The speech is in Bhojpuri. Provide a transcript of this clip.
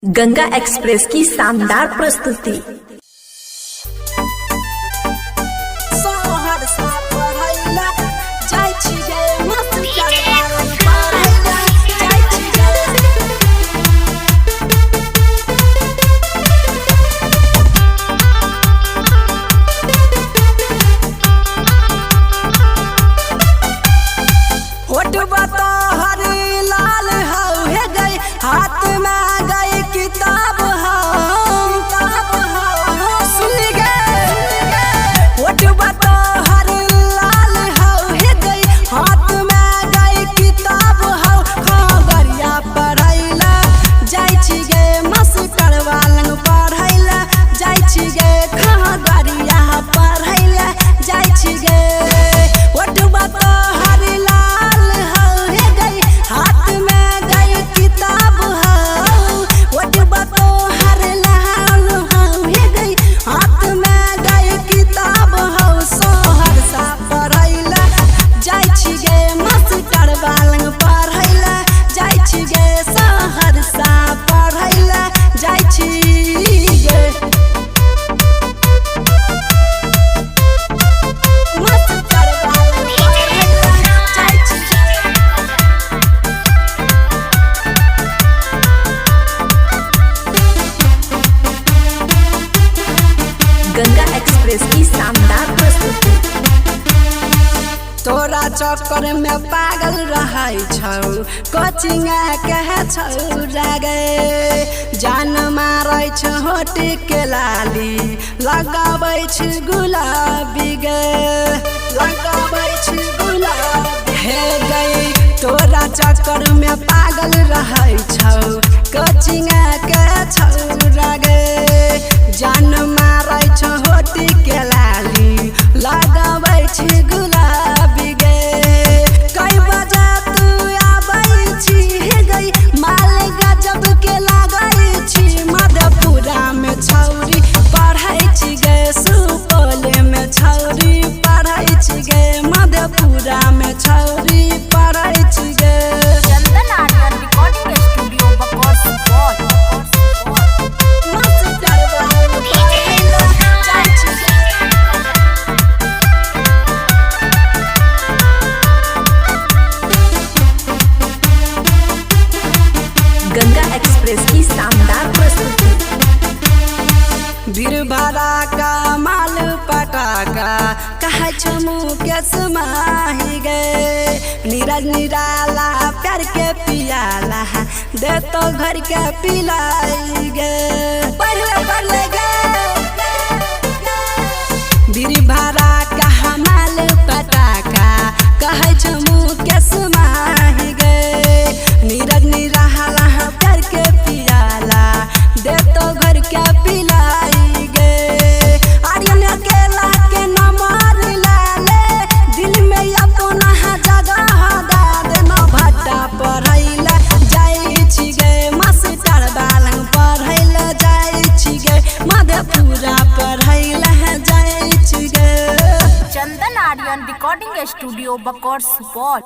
गंगा एक्सप्रेस की शानदार प्रस्तुति। हाथ में गई किताब सुन गए हर लाल है गई हाथ में गई किताब खबरिया पढ़ैला जाइ छी गे मास्टर वालन पढ़ैला जाइ छी गे खबरिया पढ़ैला जाइ छी गे हर लाल है गई हाथ में गई किताब गंगा एक्सप्रेस की शानदार प्रस्तुति। तोरा चक्कर में पागल रहै छौ कोचिंग कहे छौ गे जान मारै छ होठ के लाली लगाबै छ गुलाबी गे लगाबै छ गुलाबी हे गई तोरा चक्कर में पागल रहै छौ कोचिंग कहे छौ गे जान मारै छ होठ के लाली लगाबै छ गुलाबी गे कई बजे तू आबै छी गई माल गजब के लागै छी मधेपुरा में छौरी पढ़ै छी गे सुपौल में छौरी पढ़ै छी गे मधेपुरा में छौरी पढ़ै छी गे Chandan Aryan recording studio Bakaur Supaul. Ganga express की शानदार प्रस्तुति। बीरबरा का माल पटाका कहे छ मुकेश माही गे नीरज निराला प्यार के पियाला दे तो घर के पिलाई गे पढ़ले गे बीरबरा का माल पटाका कहे छ मुकेश माही गे नीरज निराला प्यार के पियाला दे तो घर के पिलाई गे आर्यन अकेला के नंबर ले दिल में अपना जगह दे देना भट्टा पढ़ैला जाइ छी गे मास्टर बालन पढ़ैला जाइ छी गे मधेपुरा पढ़ैला जाइ छी गे चंदन आर्यन रिकॉर्डिंग स्टूडियो बकौर सुपौल।